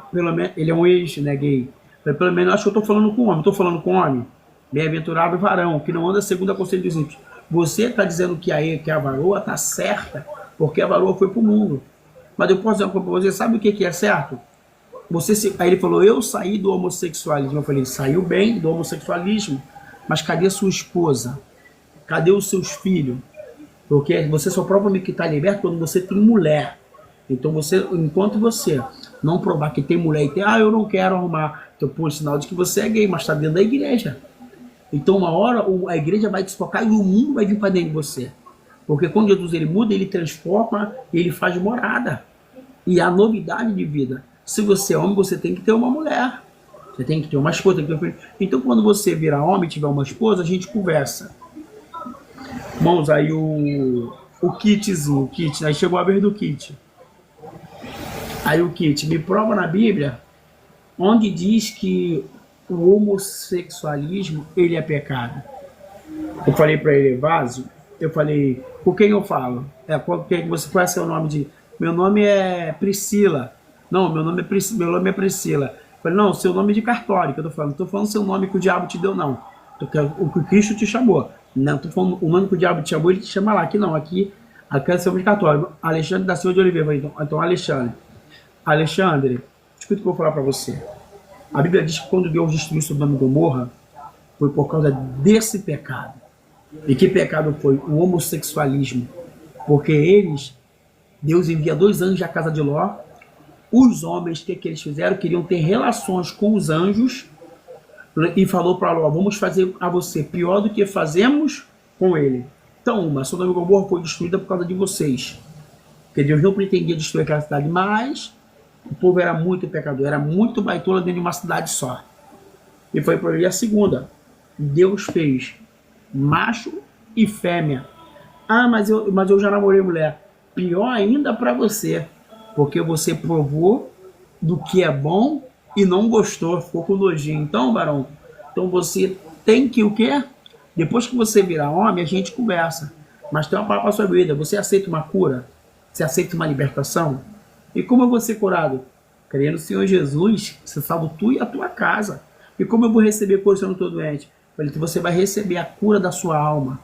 ele é um ex, né, gay. Pelo menos, acho que eu estou falando com homem, estou falando com homem. Bem-aventurado o varão, que não anda segundo a conselho dos ímpios. Você está dizendo que a varoa está certa, porque a varoa foi para o mundo. Mas eu posso dizer uma coisa para você, sabe o que é certo? Aí ele falou, eu saí do homossexualismo. Eu falei, saiu bem do homossexualismo, mas cadê sua esposa? Cadê os seus filhos? Porque você só prova que está liberto quando você tem mulher. Então, enquanto você não provar que tem mulher e tem, eu não quero arrumar, então pô, sinal de que você é gay, mas está dentro da igreja. Então, uma hora a igreja vai desfocar e o mundo vai vir para dentro de você. Porque quando Jesus ele muda, ele transforma, ele faz morada. E a novidade de vida. Se você é homem, você tem que ter uma mulher. Você tem que ter uma esposa, tem que ter um filho. Então, quando você virar homem e tiver uma esposa, a gente conversa. Irmãos, aí o kitzinho, aí chegou a vez do kit. Aí o kit, me prova na Bíblia onde diz que o homossexualismo, ele é pecado. Eu falei para ele, Vázio, eu falei, por quem eu falo? Qual é seu nome de... Meu nome é Priscila. Não, meu nome é Priscila. Eu falei, não, seu nome é de cartório que eu tô falando. Não tô falando seu nome que o diabo te deu, não. O que Cristo te chamou. Não, tô falando o nome que o diabo te chamou, ele te chama lá. Aqui não, aqui é seu nome de cartório. Alexandre da Silva de Oliveira. Então Alexandre, escuta o que eu vou falar para você. A Bíblia diz que quando Deus destruiu Sodoma e Gomorra, foi por causa desse pecado. E que pecado foi? O homossexualismo. Porque Deus envia 2 anjos à casa de Ló. Os homens, o que eles fizeram? Queriam ter relações com os anjos. E falou para Ló, vamos fazer a você pior do que fazemos com ele. Então, Sodoma e Gomorra foi destruída por causa de vocês. Porque Deus não pretendia destruir aquela cidade, mas o povo era muito pecador, era muito baitola dentro de uma cidade só. E foi para ele a segunda. Deus fez macho e fêmea. Ah, mas eu já namorei mulher. Pior ainda para você, porque você provou do que é bom e não gostou, ficou com nojinho. Então, varão, então você tem que o quê? Depois que você virar homem, a gente conversa. Mas tem uma palavra para a sua vida. Você aceita uma cura? Você aceita uma libertação? E como eu vou ser curado? Crendo no Senhor Jesus, você salva tu e a tua casa. E como eu vou receber cura se eu não estou doente? Você vai receber a cura da sua alma.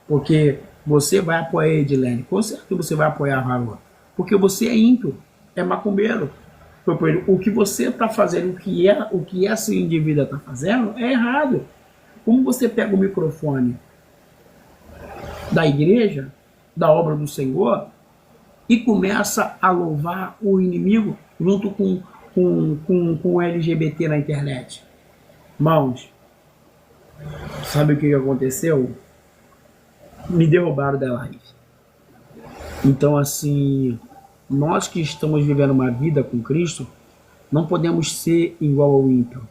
Porque você vai apoiar Edilene. Com certeza você vai apoiar a Varua. Porque você é ímpio, é macumbeiro. O que você está fazendo, o que esse indivíduo está fazendo, é errado. Como você pega o microfone da igreja, da obra do Senhor, e começa a louvar o inimigo junto com o LGBT na internet? Irmãos, sabe o que aconteceu? Me derrubaram da live. Então, assim, nós que estamos vivendo uma vida com Cristo, não podemos ser igual ao ímpio.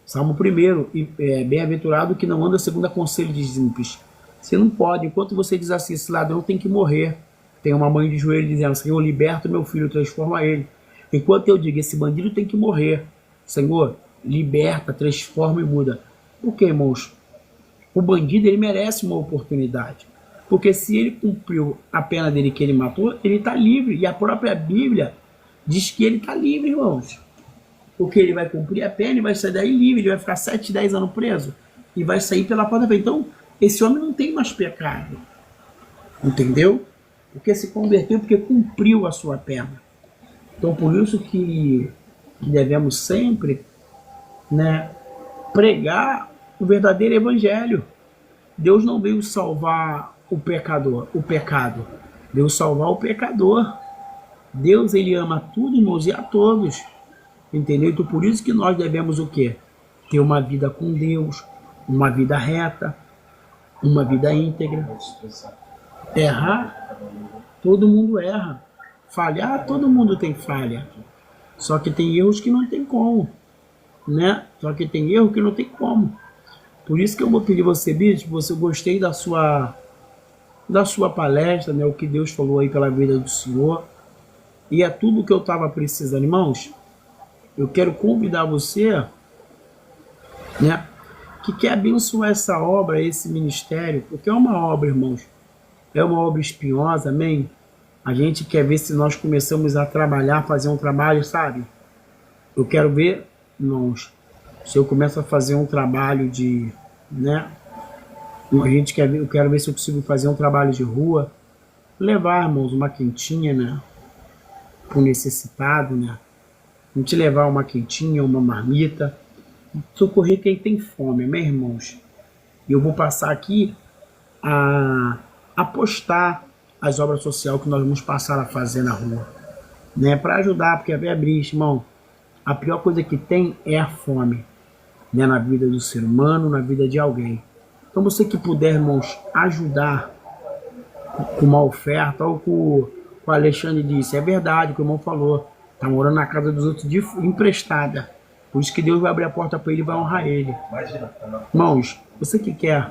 Salmo 1, bem-aventurado que não anda segundo o conselho dos ímpios. Você não pode, enquanto você diz assim, esse ladrão tem que morrer. Tem uma mãe de joelho dizendo, Senhor, liberta meu filho, transforma ele. Enquanto eu digo, esse bandido tem que morrer. Senhor, liberta, transforma e muda. Por quê, irmãos? O bandido, ele merece uma oportunidade. Porque se ele cumpriu a pena dele que ele matou, ele está livre. E a própria Bíblia diz que ele está livre, irmãos. Porque ele vai cumprir a pena e vai sair daí livre. Ele vai ficar 7, 10 anos preso. E vai sair pela porta da frente. Então, esse homem não tem mais pecado. Entendeu? Porque se converteu, porque cumpriu a sua pena. Então, por isso que devemos sempre, né, pregar o verdadeiro evangelho. Deus não veio salvar o pecador, o pecado. Veio salvar o pecador. Deus, ele ama tudo, irmãos, e a todos. Entendeu? Então, por isso que nós devemos o quê? Ter uma vida com Deus, uma vida reta, uma vida íntegra. Errar, todo mundo erra. Falhar, todo mundo tem falha. Só que tem erros que não tem como, né? Só que tem erro que não tem como. Por isso que eu vou pedir você, bispo, eu gostei da sua palestra, né? O que Deus falou aí pela vida do Senhor. E é tudo o que eu estava precisando, irmãos. Eu quero convidar você, né, que quer abençoar essa obra, esse ministério, porque é uma obra, irmãos, é uma obra espinhosa, amém? A gente quer ver se nós começamos a trabalhar, fazer um trabalho, sabe? Eu quero ver, irmãos, se eu começo a fazer um trabalho de, né, eu quero ver se eu consigo fazer um trabalho de rua, levar, irmãos, uma quentinha, né, para o necessitado, né? A gente levar uma quentinha, uma marmita, socorrer quem tem fome, meus irmãos. E eu vou passar aqui a postar as obras sociais que nós vamos passar a fazer na rua, né? Para ajudar, porque é triste, irmão. A pior coisa que tem é a fome, né? Na vida do ser humano, na vida de alguém. Então você que puder, irmãos, ajudar com uma oferta, ou com o Alexandre disse, é verdade o que o irmão falou. Tá morando na casa dos outros emprestada. Por isso que Deus vai abrir a porta para ele e vai honrar ele. Irmãos, você que quer,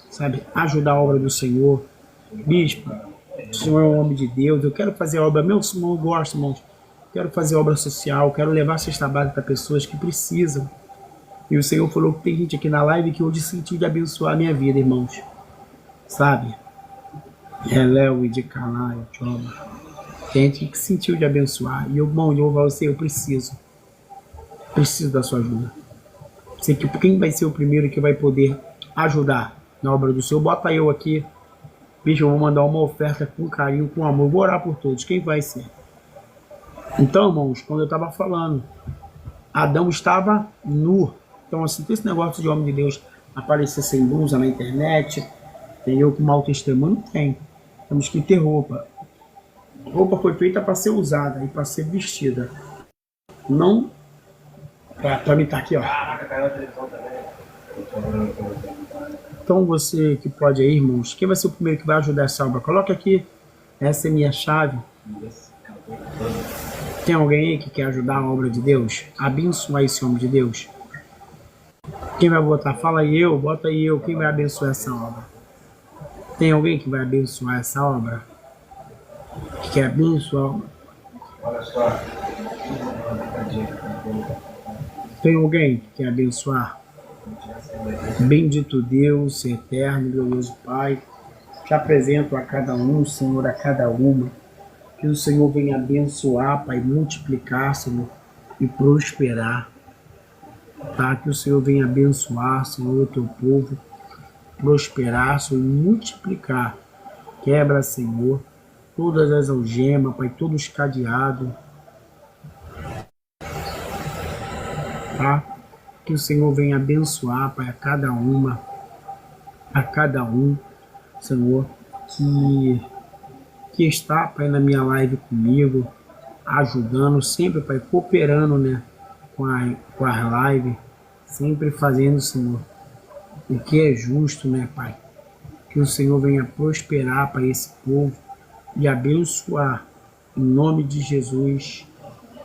sabe, ajudar a obra do Senhor, bispo, o Senhor é um homem de Deus, eu quero fazer a obra, meu irmão, eu gosto, irmãos, quero fazer obra social, quero levar cesta básica para pessoas que precisam. E o Senhor falou que tem gente aqui na live que hoje sentiu de abençoar a minha vida, irmãos. Sabe? Reléu e de Calaio, Tchoma. Gente que sentiu de abençoar. E eu, bom, eu vou você, eu preciso da sua ajuda. Sei que quem vai ser o primeiro que vai poder ajudar na obra do Senhor, bota eu aqui. Bicho, eu vou mandar uma oferta com carinho, com amor. Vou orar por todos. Quem vai ser? Então, irmãos, quando eu estava falando, Adão estava nu. Então, assim, esse negócio de homem de Deus aparecer sem blusa na internet, tem eu com mau testemunho? Não tem. Temos que ter roupa. Roupa foi feita para ser usada e para ser vestida. Não para mim estar aqui, ó. Então você que pode aí, irmãos, quem vai ser o primeiro que vai ajudar essa obra? Coloca aqui, essa é minha chave. Tem alguém aí que quer ajudar a obra de Deus? Abençoar esse homem de Deus? Quem vai botar? Fala aí eu, bota aí eu. Quem vai abençoar essa obra? Tem alguém que vai abençoar essa obra? Que quer abençoar? Olha só. Tem alguém que quer abençoar? Bendito Deus, eterno, glorioso Pai, te apresento a cada um, Senhor, a cada uma. Que o Senhor venha abençoar, Pai, multiplicar, Senhor, e prosperar. Tá? Que o Senhor venha abençoar, Senhor, o teu povo, prosperar, Senhor, e multiplicar. Quebra, Senhor, todas as algemas, Pai, todos os cadeados, tá? Que o Senhor venha abençoar, Pai, a cada um, Senhor, que está, Pai, na minha live comigo, ajudando, sempre, Pai, cooperando, né, com a live, sempre fazendo, Senhor, o que é justo, né, Pai? Que o Senhor venha prosperar para esse povo e abençoar, em nome de Jesus.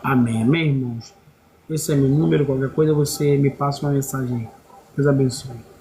Amém. Amém, irmãos? Esse é meu número, qualquer coisa você me passa uma mensagem aí. Deus abençoe.